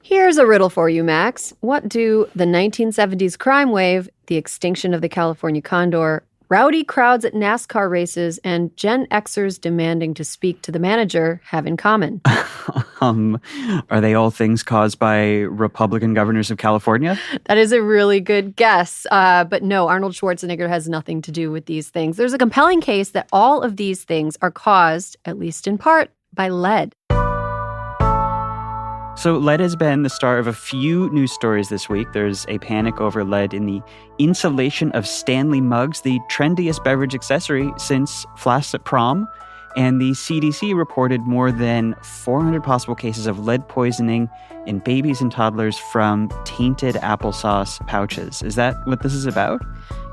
Here's a riddle for you, Max. What do the 1970s crime wave, the extinction of the California condor, rowdy crowds at NASCAR races, and Gen Xers demanding to speak to the manager have in common? Are they all things caused by Republican governors of California? That is a really good guess. But no, Arnold Schwarzenegger has nothing to do with these things. There's a compelling case that all of these things are caused, at least in part, by lead. So lead has been the star of a few news stories this week. There's a panic over lead in the insulation of Stanley mugs, the trendiest beverage accessory since flasks at prom. And the CDC reported more than 400 possible cases of lead poisoning in babies and toddlers from tainted applesauce pouches. Is that what this is about?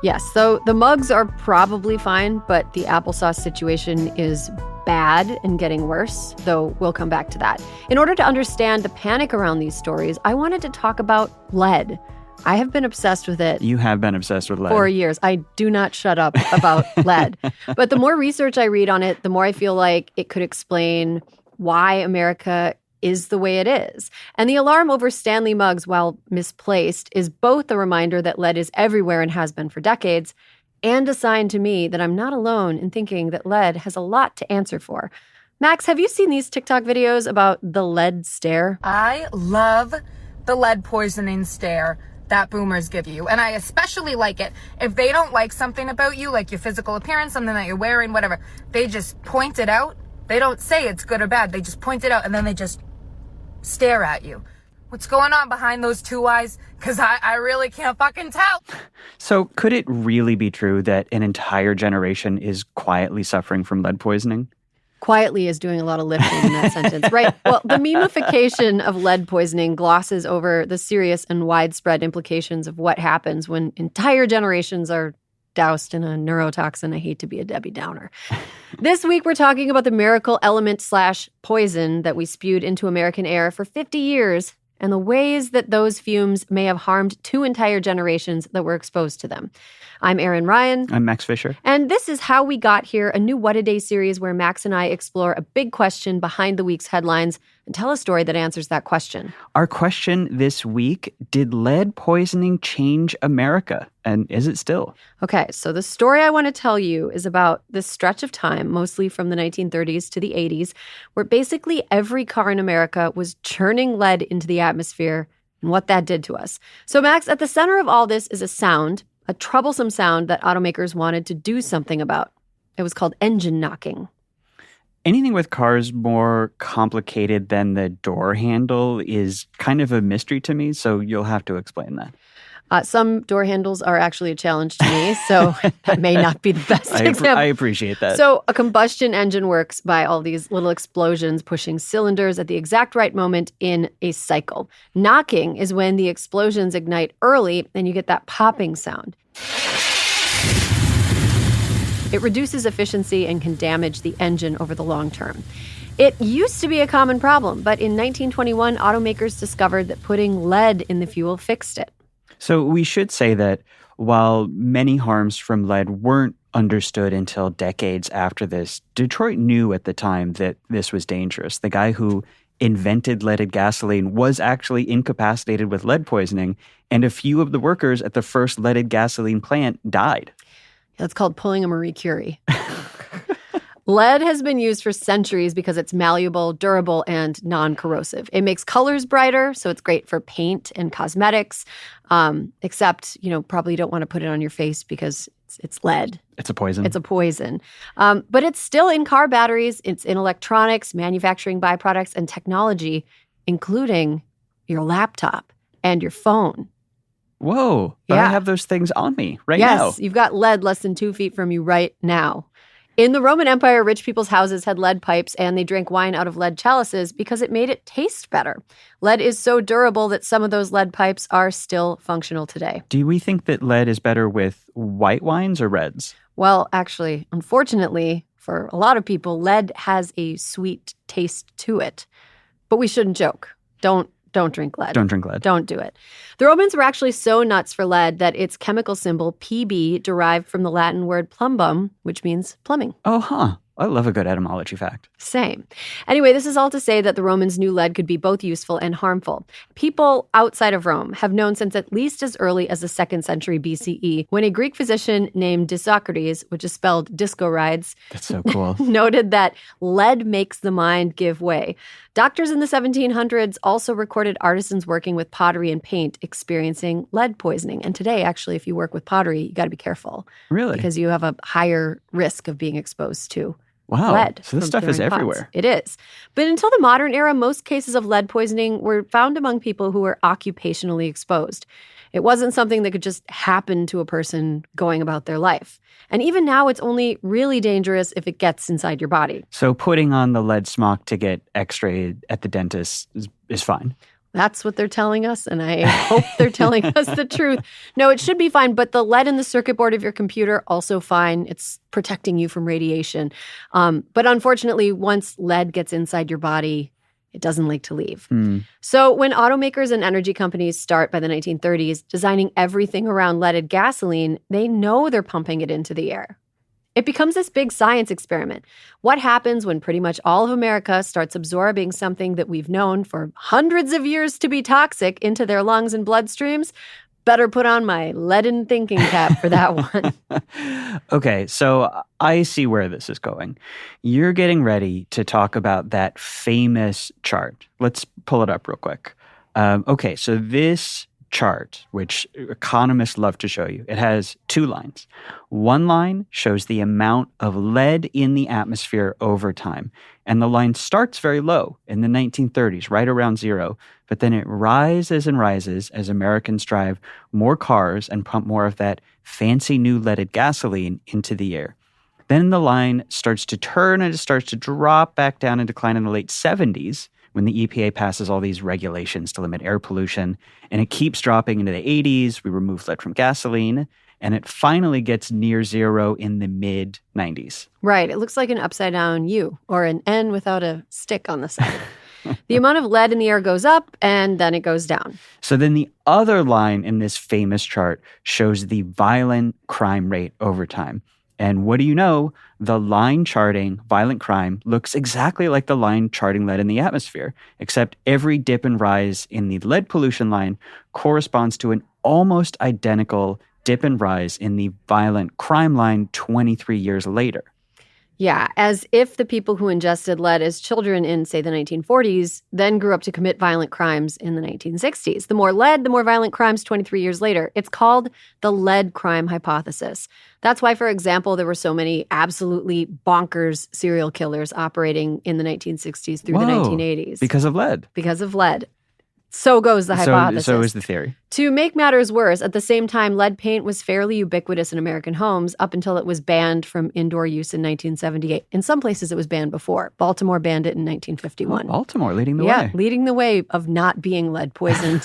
Yes, so the mugs are probably fine, but the applesauce situation is bad and getting worse, though we'll come back to that. In order to understand the panic around these stories, I wanted to talk about lead. I have been obsessed with it. You have been obsessed with lead. For years. I do not shut up about lead. But the more research I read on it, the more I feel like it could explain why America is the way it is. And the alarm over Stanley mugs, while misplaced, is both a reminder that lead is everywhere and has been for decades, and a sign to me that I'm not alone in thinking that lead has a lot to answer for. Max, have you seen these TikTok videos about the lead stare? I love the lead poisoning stare that boomers give you. And I especially like it if they don't like something about you, like your physical appearance, something that you're wearing, whatever. They just point it out. They don't say it's good or bad. They just point it out and then they just stare at you. What's going on behind those two eyes? Because I really can't fucking tell. So could it really be true that an entire generation is quietly suffering from lead poisoning? Quietly is doing a lot of lifting in that sentence, right? Well, the memification of lead poisoning glosses over the serious and widespread implications of what happens when entire generations are doused in a neurotoxin. I hate to be a Debbie Downer. This week, we're talking about the miracle element / poison that we spewed into American air for 50 years and the ways that those fumes may have harmed 2 entire generations that were exposed to them. I'm Erin Ryan. I'm Max Fisher. And this is How We Got Here, a new What a Day series where Max and I explore a big question behind the week's headlines and tell a story that answers that question. Our question this week, did lead poisoning change America? And is it still? Okay, so the story I want to tell you is about this stretch of time, mostly from the 1930s to the 80s, where basically every car in America was churning lead into the atmosphere and what that did to us. So Max, at the center of all this is a sound, a troublesome sound that automakers wanted to do something about. It was called engine knocking. Anything with cars more complicated than the door handle is kind of a mystery to me, so you'll have to explain that. Some door handles are actually a challenge to me, so that may not be the best example. I appreciate that. So a combustion engine works by all these little explosions pushing cylinders at the exact right moment in a cycle. Knocking is when the explosions ignite early and you get that popping sound. It reduces efficiency and can damage the engine over the long term. It used to be a common problem, but in 1921, automakers discovered that putting lead in the fuel fixed it. So we should say that while many harms from lead weren't understood until decades after this, Detroit knew at the time that this was dangerous. The guy who invented leaded gasoline was actually incapacitated with lead poisoning, and a few of the workers at the first leaded gasoline plant died. That's called pulling a Marie Curie. Lead has been used for centuries because it's malleable, durable, and non-corrosive. It makes colors brighter, so it's great for paint and cosmetics, except, probably don't want to put it on your face because it's lead. It's a poison. It's a poison. But it's still in car batteries. It's in electronics, manufacturing byproducts, and technology, including your laptop and your phone. Whoa. But Yeah. I have those things on me right now. Yes, you've got lead less than 2 feet from you right now. In the Roman Empire, rich people's houses had lead pipes and they drank wine out of lead chalices because it made it taste better. Lead is so durable that some of those lead pipes are still functional today. Do we think that lead is better with white wines or reds? Well, actually, unfortunately, for a lot of people, lead has a sweet taste to it. But we shouldn't joke. Don't drink lead. Don't drink lead. Don't do it. The Romans were actually so nuts for lead that its chemical symbol, Pb, derived from the Latin word plumbum, which means plumbing. Oh, huh. I love a good etymology fact. Same. Anyway, this is all to say that the Romans knew lead could be both useful and harmful. People outside of Rome have known since at least as early as the 2nd century BCE, when a Greek physician named Dioscorides, which is spelled disco rides, That's so cool. noted that lead makes the mind give way. Doctors in the 1700s also recorded artisans working with pottery and paint experiencing lead poisoning. And today, actually, if you work with pottery, you got to be careful. Really? Because you have a higher risk of being exposed to Wow. lead. So this stuff is stirring pots. everywhere. It is. But until the modern era, most cases of lead poisoning were found among people who were occupationally exposed. It wasn't something that could just happen to a person going about their life. And even now, it's only really dangerous if it gets inside your body. So putting on the lead smock to get x-rayed at the dentist is fine. That's what they're telling us, and I hope they're telling us the truth. No, it should be fine, but the lead in the circuit board of your computer, also fine. It's protecting you from radiation. But unfortunately, once lead gets inside your body, it doesn't like to leave. So when automakers and energy companies start by the 1930s designing everything around leaded gasoline, they know they're pumping it into the air. It becomes this big science experiment. What happens when pretty much all of America starts absorbing something that we've known for hundreds of years to be toxic into their lungs and bloodstreams? Better put on my leaden thinking cap for that one. Okay, so I see where this is going. You're getting ready to talk about that famous chart. Let's pull it up real quick. Okay, so this chart, which economists love to show you, it has 2 lines. One line shows the amount of lead in the atmosphere over time. And the line starts very low in the 1930s, right around 0. But then it rises and rises as Americans drive more cars and pump more of that fancy new leaded gasoline into the air. Then the line starts to turn and it starts to drop back down and decline in the late 70s. When the EPA passes all these regulations to limit air pollution, and it keeps dropping into the 80s. We remove lead from gasoline, and it finally gets near 0 in the mid-90s. Right. It looks like an upside-down U, or an N without a stick on the side. The amount of lead in the air goes up, and then it goes down. So then the other line in this famous chart shows the violent crime rate over time. And what do you know? The line charting violent crime looks exactly like the line charting lead in the atmosphere, except every dip and rise in the lead pollution line corresponds to an almost identical dip and rise in the violent crime line 23 years later. Yeah, as if the people who ingested lead as children in, say, the 1940s then grew up to commit violent crimes in the 1960s. The more lead, the more violent crimes 23 years later. It's called the lead crime hypothesis. That's why, for example, there were so many absolutely bonkers serial killers operating in the 1960s through the 1980s. Because of lead. Because of lead. So goes the hypothesis. So is the theory. To make matters worse, at the same time, lead paint was fairly ubiquitous in American homes up until it was banned from indoor use in 1978. In some places, it was banned before. Baltimore banned it in 1951. Oh, Baltimore leading the way. Yeah, leading the way of not being lead poisoned.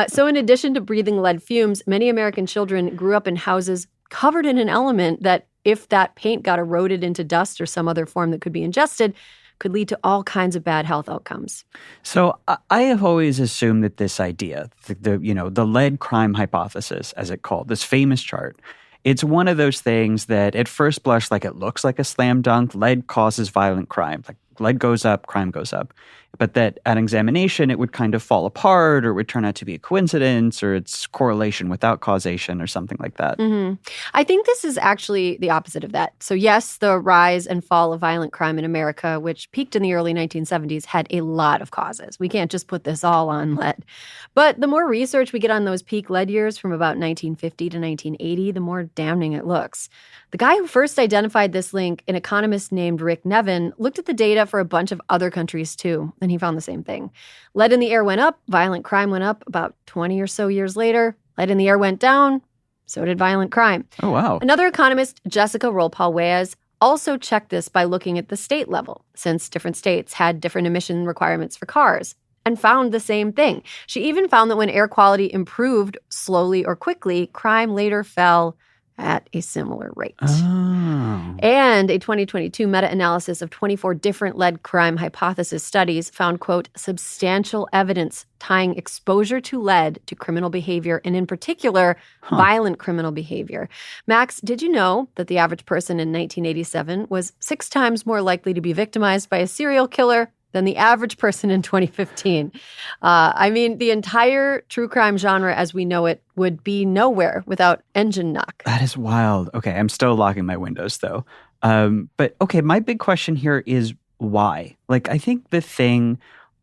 So in addition to breathing lead fumes, many American children grew up in houses covered in an element that, if that paint got eroded into dust or some other form that could be ingested, could lead to all kinds of bad health outcomes. So I have always assumed that this idea, the lead crime hypothesis, as it's called, this famous chart, it's one of those things that at first blush, like it looks like a slam dunk. Lead causes violent crime. Like lead goes up, crime goes up. But that at examination, it would kind of fall apart or it would turn out to be a coincidence or it's correlation without causation or something like that. Mm-hmm. I think this is actually the opposite of that. So yes, the rise and fall of violent crime in America, which peaked in the early 1970s, had a lot of causes. We can't just put this all on lead. But the more research we get on those peak lead years from about 1950 to 1980, the more damning it looks. The guy who first identified this link, an economist named Rick Nevin, looked at the data for a bunch of other countries too, and he found the same thing. Lead in the air went up, violent crime went up. About 20 or so years later, lead in the air went down, so did violent crime. Oh, wow. Another economist, Jessica Roll-Paul-Weas, also checked this by looking at the state level, since different states had different emission requirements for cars, and found the same thing. She even found that when air quality improved slowly or quickly, crime later fell at a similar rate. Oh. And a 2022 meta-analysis of 24 different lead crime hypothesis studies found, quote, substantial evidence tying exposure to lead to criminal behavior, and in particular, violent criminal behavior. Max, did you know that the average person in 1987 was 6 times more likely to be victimized by a serial killer than the average person in 2015. I mean, the entire true crime genre as we know it would be nowhere without engine knock. That is wild. Okay, I'm still locking my windows, though. But okay, my big question here is why? Like, I think the thing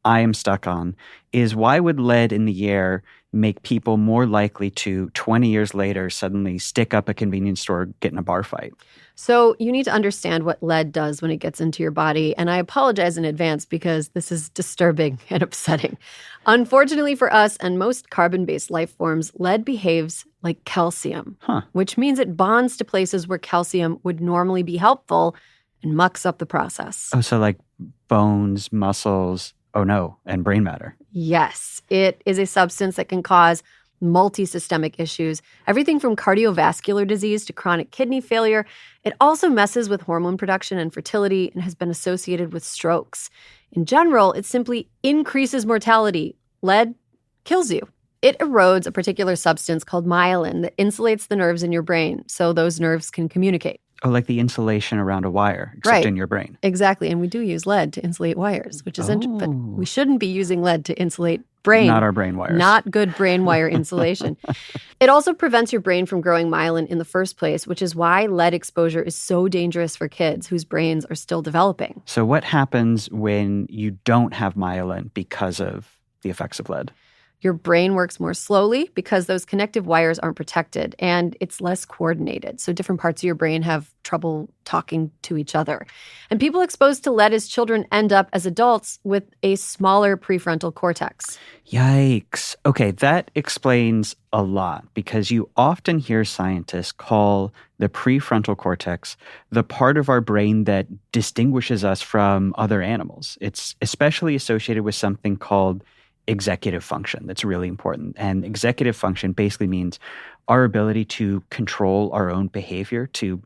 I am stuck on is why would lead in the air make people more likely to, 20 years later, suddenly stick up a convenience store, get in a bar fight? So you need to understand what lead does when it gets into your body. And I apologize in advance because this is disturbing and upsetting. Unfortunately for us and most carbon-based life forms, lead behaves like calcium, which means it bonds to places where calcium would normally be helpful and mucks up the process. Oh, so like bones, muscles, oh no, and brain matter. Yes, it is a substance that can cause multi-systemic issues, everything from cardiovascular disease to chronic kidney failure. It also messes with hormone production and fertility and has been associated with strokes. In general, it simply increases mortality. Lead kills you. It erodes a particular substance called myelin that insulates the nerves in your brain so those nerves can communicate. Oh, like the insulation around a wire, except in your brain. Exactly. And we do use lead to insulate wires, which is interesting. But we shouldn't be using lead to insulate brain. Not our brain wires. Not good brain wire insulation. It also prevents your brain from growing myelin in the first place, which is why lead exposure is so dangerous for kids whose brains are still developing. So what happens when you don't have myelin because of the effects of lead? Your brain works more slowly because those connective wires aren't protected and it's less coordinated. So different parts of your brain have trouble talking to each other. And people exposed to lead as children end up as adults with a smaller prefrontal cortex. Yikes. Okay, that explains a lot because you often hear scientists call the prefrontal cortex the part of our brain that distinguishes us from other animals. It's especially associated with something called executive function. That's really important. And executive function basically means our ability to control our own behavior, to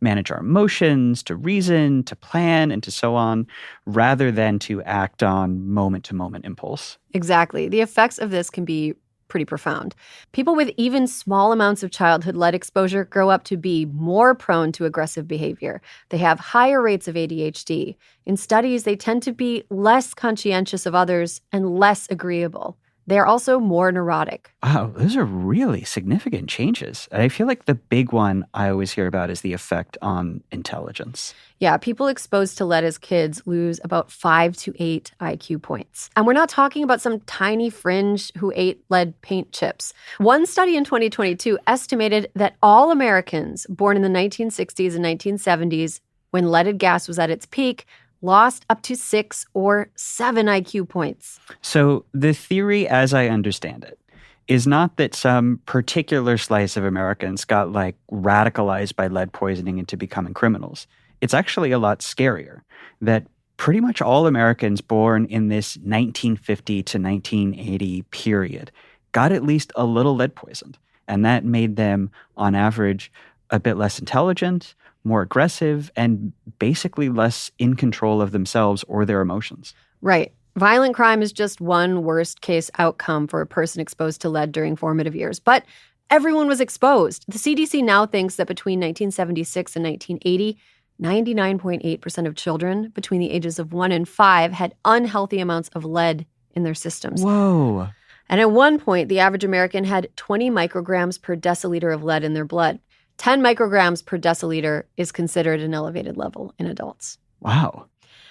manage our emotions, to reason, to plan, and to so on, rather than to act on moment-to-moment impulse. Exactly. The effects of this can be pretty profound. People with even small amounts of childhood lead exposure grow up to be more prone to aggressive behavior. They have higher rates of ADHD. In studies, they tend to be less conscientious of others and less agreeable. They are also more neurotic. Wow, those are really significant changes. I feel like the big one I always hear about is the effect on intelligence. Yeah, people exposed to lead as kids lose about 5 to 8 IQ points. And we're not talking about some tiny fringe who ate lead paint chips. One study in 2022 estimated that all Americans born in the 1960s and 1970s, when leaded gas was at its peak, lost up to 6 or 7 IQ points. So the theory, as I understand it, is not that some particular slice of Americans got radicalized by lead poisoning into becoming criminals. It's actually a lot scarier that pretty much all Americans born in this 1950 to 1980 period got at least a little lead poisoned. And that made them, on average, a bit less intelligent, more aggressive, and basically less in control of themselves or their emotions. Right. Violent crime is just one worst-case outcome for a person exposed to lead during formative years. But everyone was exposed. The CDC now thinks that between 1976 and 1980, 99.8% of children between the ages of 1 and 5 had unhealthy amounts of lead in their systems. Whoa. And at one point, the average American had 20 micrograms per deciliter of lead in their blood. 10 micrograms per deciliter is considered an elevated level in adults. Wow.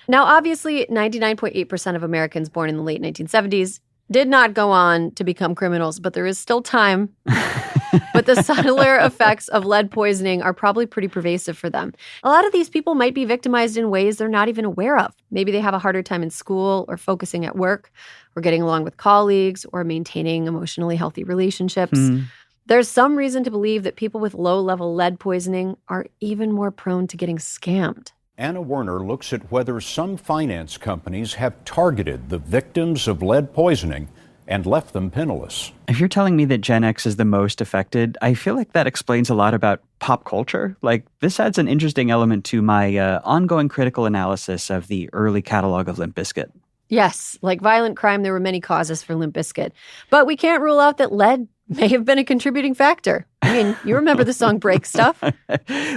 Now, obviously, 99.8% of Americans born in the late 1970s did not go on to become criminals, but there is still time. But the subtler effects of lead poisoning are probably pretty pervasive for them. A lot of these people might be victimized in ways they're not even aware of. Maybe they have a harder time in school or focusing at work or getting along with colleagues or maintaining emotionally healthy relationships. There's some reason to believe that people with low-level lead poisoning are even more prone to getting scammed. Anna Werner looks at whether some finance companies have targeted the victims of lead poisoning and left them penniless. If you're telling me that Gen X is the most affected, I feel like that explains a lot about pop culture. Like, this adds an interesting element to my ongoing critical analysis of the early catalog of Limp Bizkit. Yes, like violent crime, there were many causes for Limp Bizkit. But we can't rule out that lead may have been a contributing factor. I mean, you remember the song Break Stuff?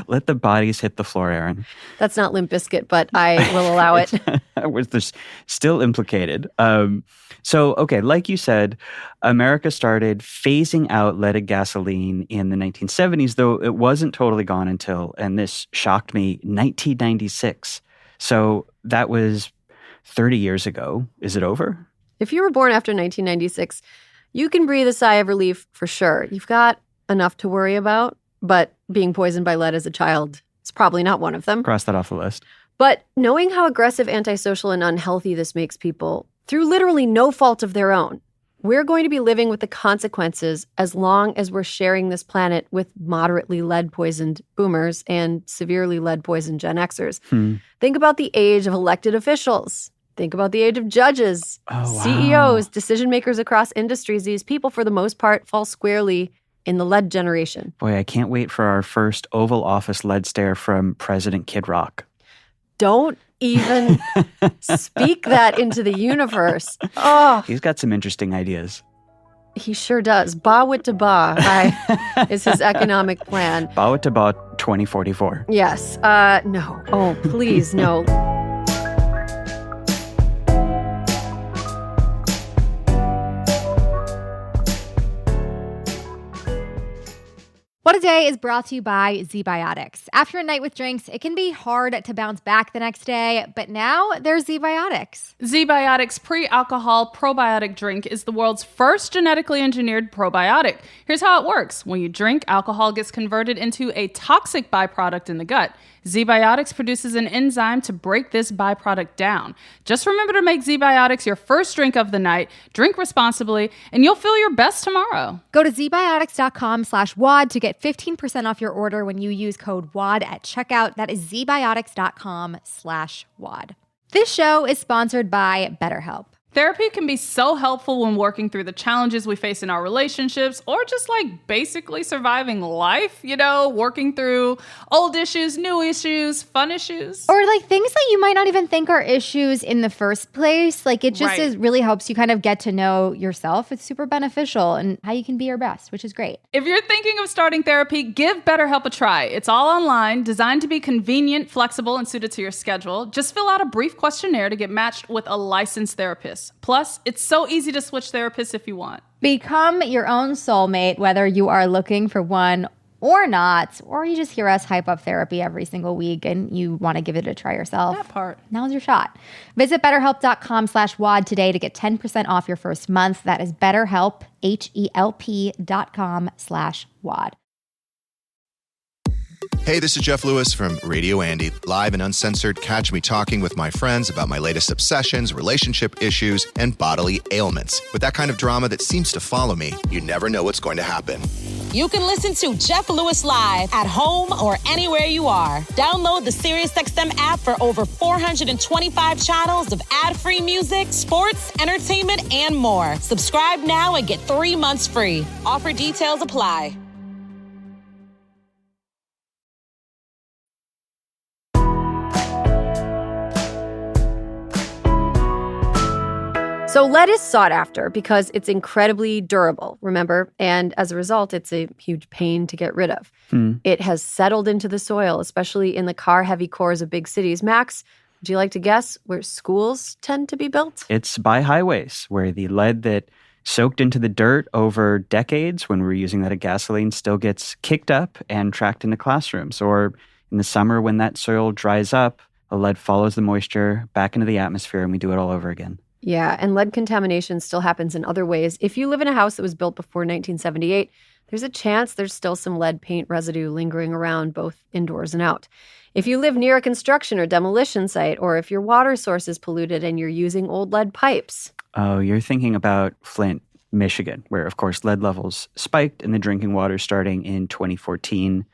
Let the bodies hit the floor, Erin. That's not Limp Bizkit, but I will allow it. Was still implicated. Okay, like you said, America started phasing out leaded gasoline in the 1970s, though it wasn't totally gone until, and this shocked me, 1996. So that was 30 years ago. Is it over? If you were born after 1996, you can breathe a sigh of relief for sure. You've got enough to worry about, but being poisoned by lead as a child is probably not one of them. Cross that off the list. But knowing how aggressive, antisocial, and unhealthy this makes people, through literally no fault of their own, we're going to be living with the consequences as long as we're sharing this planet with moderately lead-poisoned boomers and severely lead-poisoned Gen Xers. Think about the age of elected officials. Think about the age of judges, CEOs, decision makers across industries. These people, for the most part, fall squarely in the lead generation. Boy, I can't wait for our first Oval Office lead stare from President Kid Rock. Don't even speak that into the universe. Oh, he's got some interesting ideas. He sure does. Ba wit to ba is his economic plan. Ba wit to ba 2044. Yes. No. Oh, please, no. What a Day is brought to you by ZBiotics. After a night with drinks, it can be hard to bounce back the next day, but now there's ZBiotics. ZBiotics pre-alcohol probiotic drink is the world's first genetically engineered probiotic. Here's how it works. When you drink, alcohol gets converted into a toxic byproduct in the gut. ZBiotics produces an enzyme to break this byproduct down. Just remember to make ZBiotics your first drink of the night, drink responsibly, and you'll feel your best tomorrow. Go to zbiotics.com/WAD to get 15% off your order when you use code WAD at checkout. That is zbiotics.com/WAD. This show is sponsored by BetterHelp. Therapy can be so helpful when working through the challenges we face in our relationships or just like basically surviving life, working through old issues, new issues, fun issues. Or like things that you might not even think are issues in the first place. Like it just really helps you kind of get to know yourself. It's super beneficial and how you can be your best, which is great. If you're thinking of starting therapy, give BetterHelp a try. It's all online, designed to be convenient, flexible, and suited to your schedule. Just fill out a brief questionnaire to get matched with a licensed therapist. Plus, it's so easy to switch therapists if you want. Become your own soulmate, whether you are looking for one or not, or you just hear us hype up therapy every single week and you want to give it a try yourself. That part. Now's your shot. Visit BetterHelp.com/WAD today to get 10% off your first month. That is BetterHelp, HELP.com/WAD. Hey, this is Jeff Lewis from Radio Andy. Live and uncensored, catch me talking with my friends about my latest obsessions, relationship issues, and bodily ailments. With that kind of drama that seems to follow me, you never know what's going to happen. You can listen to Jeff Lewis live at home or anywhere you are. Download the SiriusXM app for over 425 channels of ad-free music, sports, entertainment, and more. Subscribe now and get 3 months free. Offer details apply. So lead is sought after because it's incredibly durable, remember? And as a result, it's a huge pain to get rid of. It has settled into the soil, especially in the car-heavy cores of big cities. Max, would you like to guess where schools tend to be built? It's by highways, where the lead that soaked into the dirt over decades when we were using that as gasoline still gets kicked up and tracked into classrooms. Or in the summer when that soil dries up, the lead follows the moisture back into the atmosphere and we do it all over again. Yeah, and lead contamination still happens in other ways. If you live in a house that was built before 1978, there's a chance there's still some lead paint residue lingering around both indoors and out. If you live near a construction or demolition site, or if your water source is polluted and you're using old lead pipes. Oh, you're thinking about Flint, Michigan, where, of course, lead levels spiked in the drinking water starting in 2014.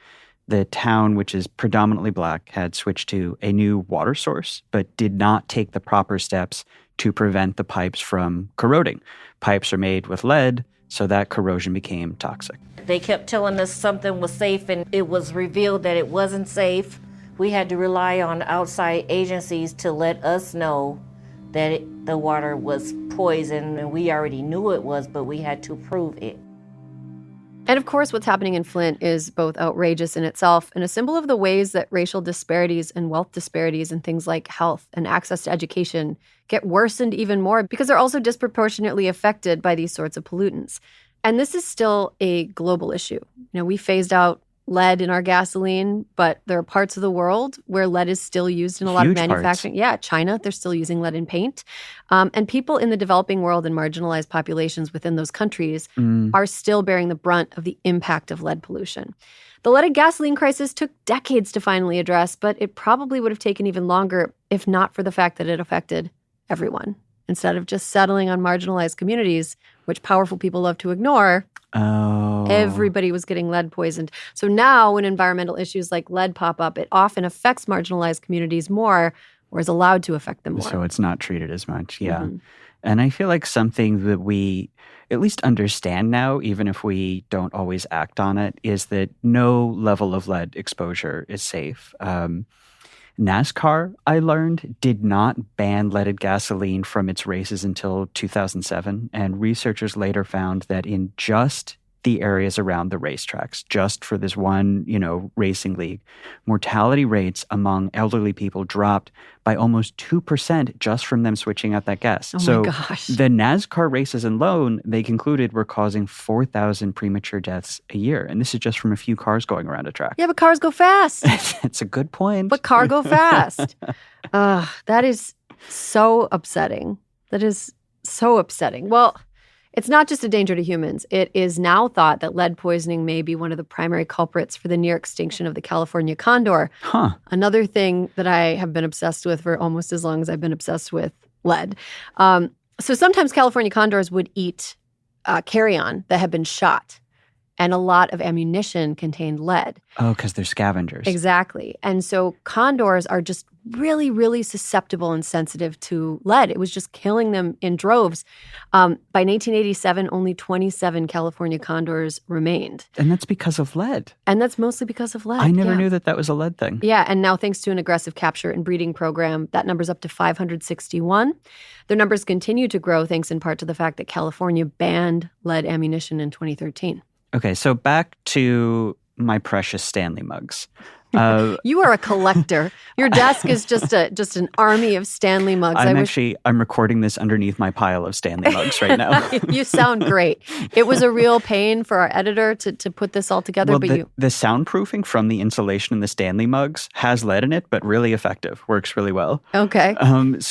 The town, which is predominantly black, had switched to a new water source, but did not take the proper steps to prevent the pipes from corroding. Pipes are made with lead, so that corrosion became toxic. They kept telling us something was safe, and it was revealed that it wasn't safe. We had to rely on outside agencies to let us know that the water was poison, and we already knew it was, but we had to prove it. And of course, what's happening in Flint is both outrageous in itself and a symbol of the ways that racial disparities and wealth disparities and things like health and access to education get worsened even more because they're also disproportionately affected by these sorts of pollutants. And this is still a global issue. We phased out lead in our gasoline, but there are parts of the world where lead is still used in a lot of manufacturing. Parts. Yeah, China, they're still using lead in paint. And people in the developing world and marginalized populations within those countries are still bearing the brunt of the impact of lead pollution. The leaded gasoline crisis took decades to finally address, but it probably would have taken even longer if not for the fact that it affected everyone. Instead of just settling on marginalized communities, which powerful people love to ignore, everybody was getting lead poisoned. So now when environmental issues like lead pop up, it often affects marginalized communities more or is allowed to affect them more. So it's not treated as much, yeah. And I feel like something that we at least understand now, even if we don't always act on it, is that no level of lead exposure is safe. NASCAR, I learned, did not ban leaded gasoline from its races until 2007, and researchers later found that in just the areas around the racetracks, just for this one, racing league, mortality rates among elderly people dropped by almost 2% just from them switching out that gas. Oh my gosh. The NASCAR races alone, they concluded, were causing 4,000 premature deaths a year. And this is just from a few cars going around a track. Yeah, but cars go fast. It's a good point. But cars go fast. That is so upsetting. That is so upsetting. Well, it's not just a danger to humans. It is now thought that lead poisoning may be one of the primary culprits for the near extinction of the California condor. Another thing that I have been obsessed with for almost as long as I've been obsessed with lead. So sometimes California condors would eat carrion that had been shot, and a lot of ammunition contained lead. Oh, because they're scavengers. Exactly. And so condors are just really, really susceptible and sensitive to lead. It was just killing them in droves. By 1987, only 27 California condors remained. And that's because of lead. And that's mostly because of lead. I never knew that was a lead thing. Yeah, and now thanks to an aggressive capture and breeding program, that number's up to 561. Their numbers continue to grow thanks in part to the fact that California banned lead ammunition in 2013. Okay, so back to my precious Stanley mugs. You are a collector. Your desk is just an army of Stanley mugs. I'm recording this underneath my pile of Stanley mugs right now. You sound great. It was a real pain for our editor to put this all together. Well, the soundproofing from the insulation in the Stanley mugs has lead in it, but really effective. Works really well. Okay.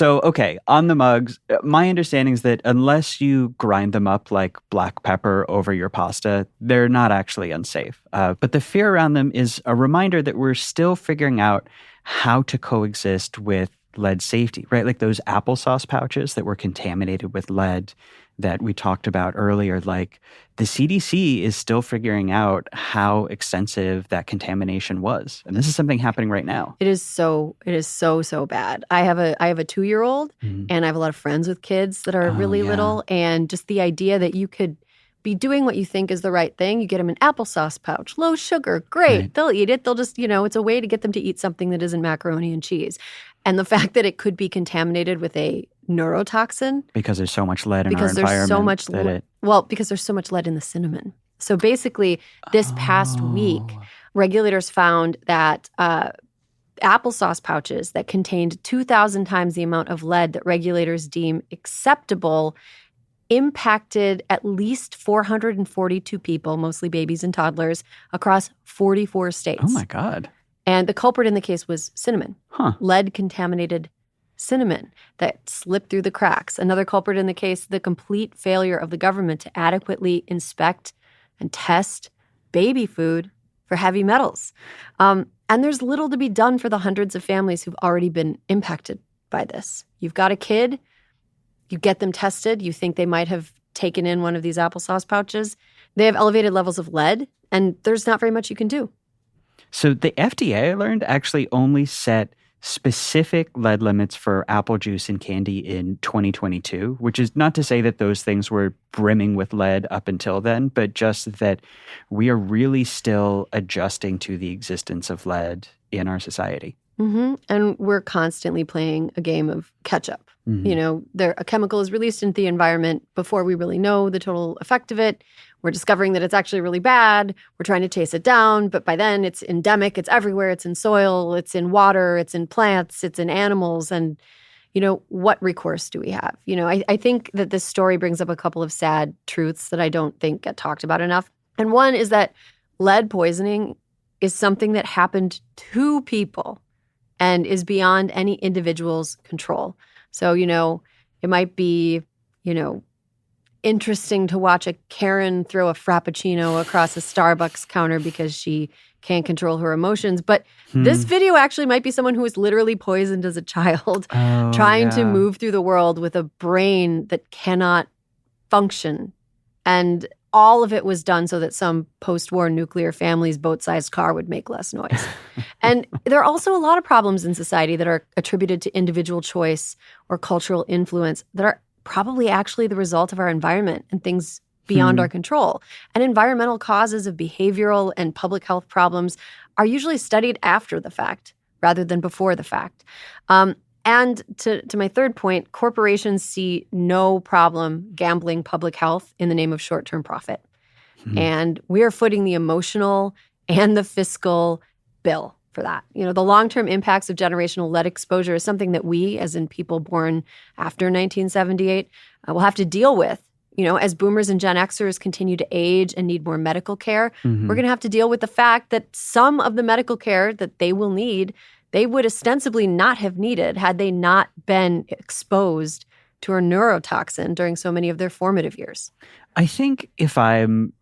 Okay, on the mugs, my understanding is that unless you grind them up like black pepper over your pasta, they're not actually unsafe. But the fear around them is a reminder that we're still figuring out how to coexist with lead safety, right? Like those applesauce pouches that were contaminated with lead that we talked about earlier. Like the CDC is still figuring out how extensive that contamination was. And this is something happening right now. It is so bad. I have a 2-year-old and I have a lot of friends with kids that are really little. And just the idea that you could be doing what you think is the right thing. You get them an applesauce pouch, low sugar, great. Right. They'll eat it. They'll just, it's a way to get them to eat something that isn't macaroni and cheese. And the fact that it could be contaminated with a neurotoxin. Because there's so much lead in our environment. Because there's so much lead in the cinnamon. So basically, this past week, regulators found that applesauce pouches that contained 2,000 times the amount of lead that regulators deem acceptable impacted at least 442 people, mostly babies and toddlers, across 44 states. Oh, my God. And the culprit in the case was cinnamon. Lead-contaminated cinnamon that slipped through the cracks. Another culprit in the case, the complete failure of the government to adequately inspect and test baby food for heavy metals. And there's little to be done for the hundreds of families who've already been impacted by this. You've got a kid, you get them tested, you think they might have taken in one of these applesauce pouches. They have elevated levels of lead, and there's not very much you can do. So the FDA, I learned, actually only set specific lead limits for apple juice and candy in 2022, which is not to say that those things were brimming with lead up until then, but just that we are really still adjusting to the existence of lead in our society. Mm-hmm. And we're constantly playing a game of catch up. Mm-hmm. You know, a chemical is released into the environment before we really know the total effect of it. We're discovering that it's actually really bad. We're trying to chase it down, but by then it's endemic. It's everywhere. It's in soil. It's in water. It's in plants. It's in animals. And, you know, what recourse do we have? You know, I think that this story brings up a couple of sad truths that I don't think get talked about enough. And one is that lead poisoning is something that happened to people and is beyond any individual's control. So, you know, it might be, you know, interesting to watch a Karen throw a Frappuccino across a Starbucks counter because she can't control her emotions. But this video actually might be someone who was literally poisoned as a child, trying to move through the world with a brain that cannot function. And all of it was done so that some post-war nuclear family's boat-sized car would make less noise. And there are also a lot of problems in society that are attributed to individual choice or cultural influence that are probably actually the result of our environment and things beyond our control. And environmental causes of behavioral and public health problems are usually studied after the fact rather than before the fact. And to my third point, corporations see no problem gambling public health in the name of short-term profit. And we are footing the emotional and the fiscal bill for that. You know, the long-term impacts of generational lead exposure is something that we, as in people born after 1978, will have to deal with. You know, as boomers and Gen Xers continue to age and need more medical care, we're going to have to deal with the fact that some of the medical care that they will need, they would ostensibly not have needed had they not been exposed to a neurotoxin during so many of their formative years. I think if I'm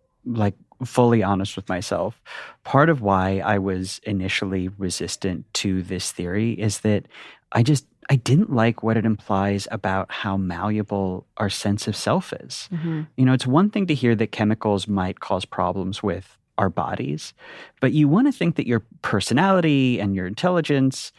fully honest with myself, part of why I was initially resistant to this theory is that I didn't like what it implies about how malleable our sense of self is. You know, it's one thing to hear that chemicals might cause problems with our bodies, but you want to think that your personality and your intelligence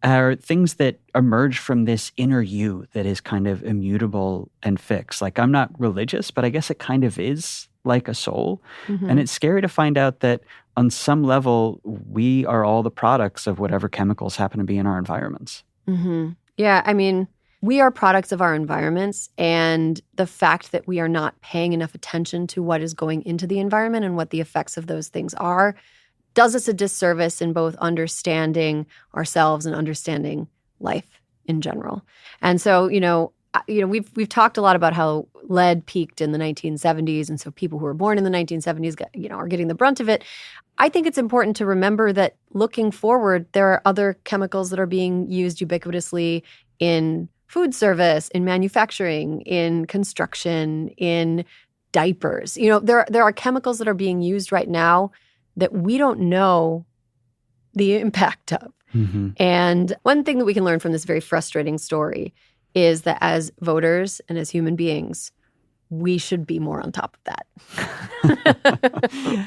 are things that emerge from this inner you that is kind of immutable and fixed. Like, I'm not religious, but I guess it kind of is like a soul. And it's scary to find out that on some level, we are all the products of whatever chemicals happen to be in our environments. Yeah, I mean, we are products of our environments, and the fact that we are not paying enough attention to what is going into the environment and what the effects of those things are does us a disservice in both understanding ourselves and understanding life in general. And so, we've talked a lot about how lead peaked in the 1970s, and so people who were born in the 1970s are getting the brunt of it. I think it's important to remember that looking forward, there are other chemicals that are being used ubiquitously in food service, in manufacturing, in construction, in diapers. You know, there are chemicals that are being used right now that we don't know the impact of. And one thing that we can learn from this very frustrating story is that as voters and as human beings, we should be more on top of that.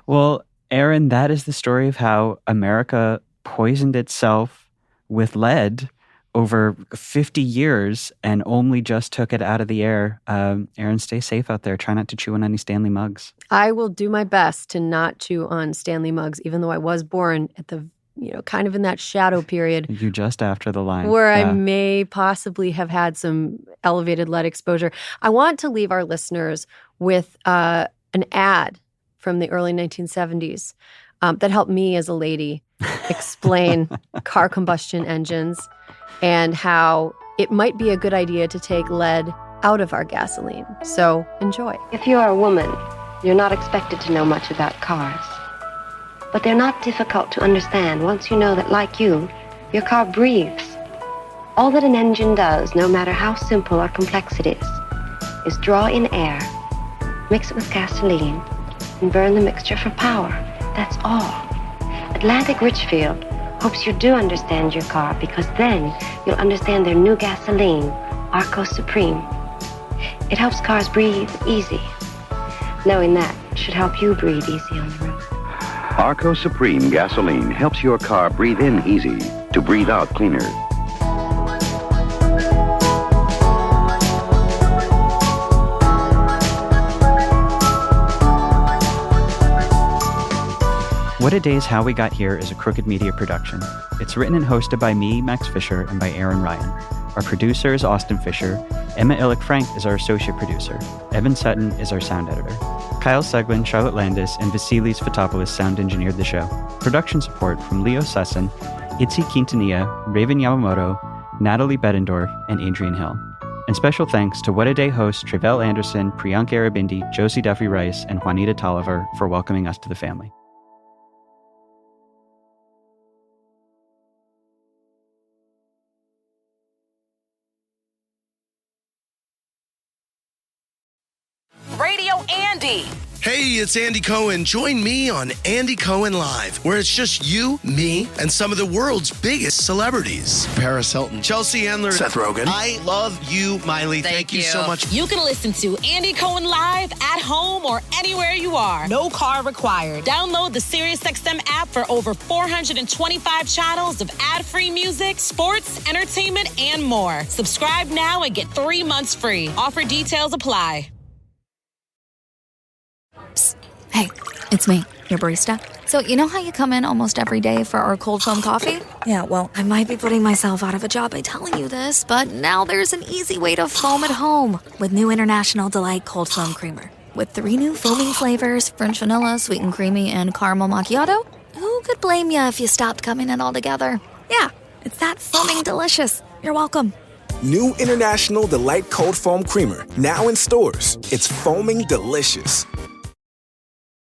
Well, Erin, that is the story of how America poisoned itself with lead over 50 years and only just took it out of the air. Erin, stay safe out there. Try not to chew on any Stanley mugs. I will do my best to not chew on Stanley mugs, even though I was born at the kind of in that shadow period. You just after the line. Where I may possibly have had some elevated lead exposure. I want to leave our listeners with an ad from the early 1970s that helped me as a lady explain car combustion engines and how it might be a good idea to take lead out of our gasoline. So enjoy. If you're a woman, you're not expected to know much about cars. But they're not difficult to understand once you know that, like you, your car breathes. All that an engine does, no matter how simple or complex it is draw in air, mix it with gasoline, and burn the mixture for power. That's all. Atlantic Richfield hopes you do understand your car, because then you'll understand their new gasoline, Arco Supreme. It helps cars breathe easy. Knowing that should help you breathe easy on the road. Arco Supreme gasoline helps your car breathe in easy to breathe out cleaner. What a Day's How We Got Here is a Crooked Media production. It's written and hosted by me, Max Fisher, and by Erin Ryan. Our producer is Austin Fisher. Emma Illick-Frank is our associate producer. Evan Sutton is our sound editor. Kyle Seguin, Charlotte Landis, and Vasilis Fotopoulos sound engineered the show. Production support from Leo Sussin, Itzi Quintanilla, Raven Yamamoto, Natalie Beddendorf, and Adrian Hill. And special thanks to What a Day hosts Tre'vell Anderson, Priyanka Arabindi, Josie Duffy Rice, and Juanita Tolliver for welcoming us to the family. Radio Andy. Hey, it's Andy Cohen. Join me on Andy Cohen Live, where it's just you, me, and some of the world's biggest celebrities. Paris Hilton, Chelsea Handler, Seth Rogen. I love you, Miley. Thank you so much. You can listen to Andy Cohen Live at home or anywhere you are. No car required. Download the SiriusXM app for over 425 channels of ad-free music, sports, entertainment, and more. Subscribe now and get 3 months free. Offer details apply. Psst. Hey, it's me, your barista. So you know how you come in almost every day for our cold foam coffee? Yeah, well, I might be putting myself out of a job by telling you this, but now there's an easy way to foam at home with new International Delight Cold Foam Creamer. With 3 new foaming flavors, French vanilla, sweet and creamy, and caramel macchiato, who could blame you if you stopped coming in altogether? Yeah, it's that foaming delicious. You're welcome. New International Delight Cold Foam Creamer, now in stores. It's foaming delicious.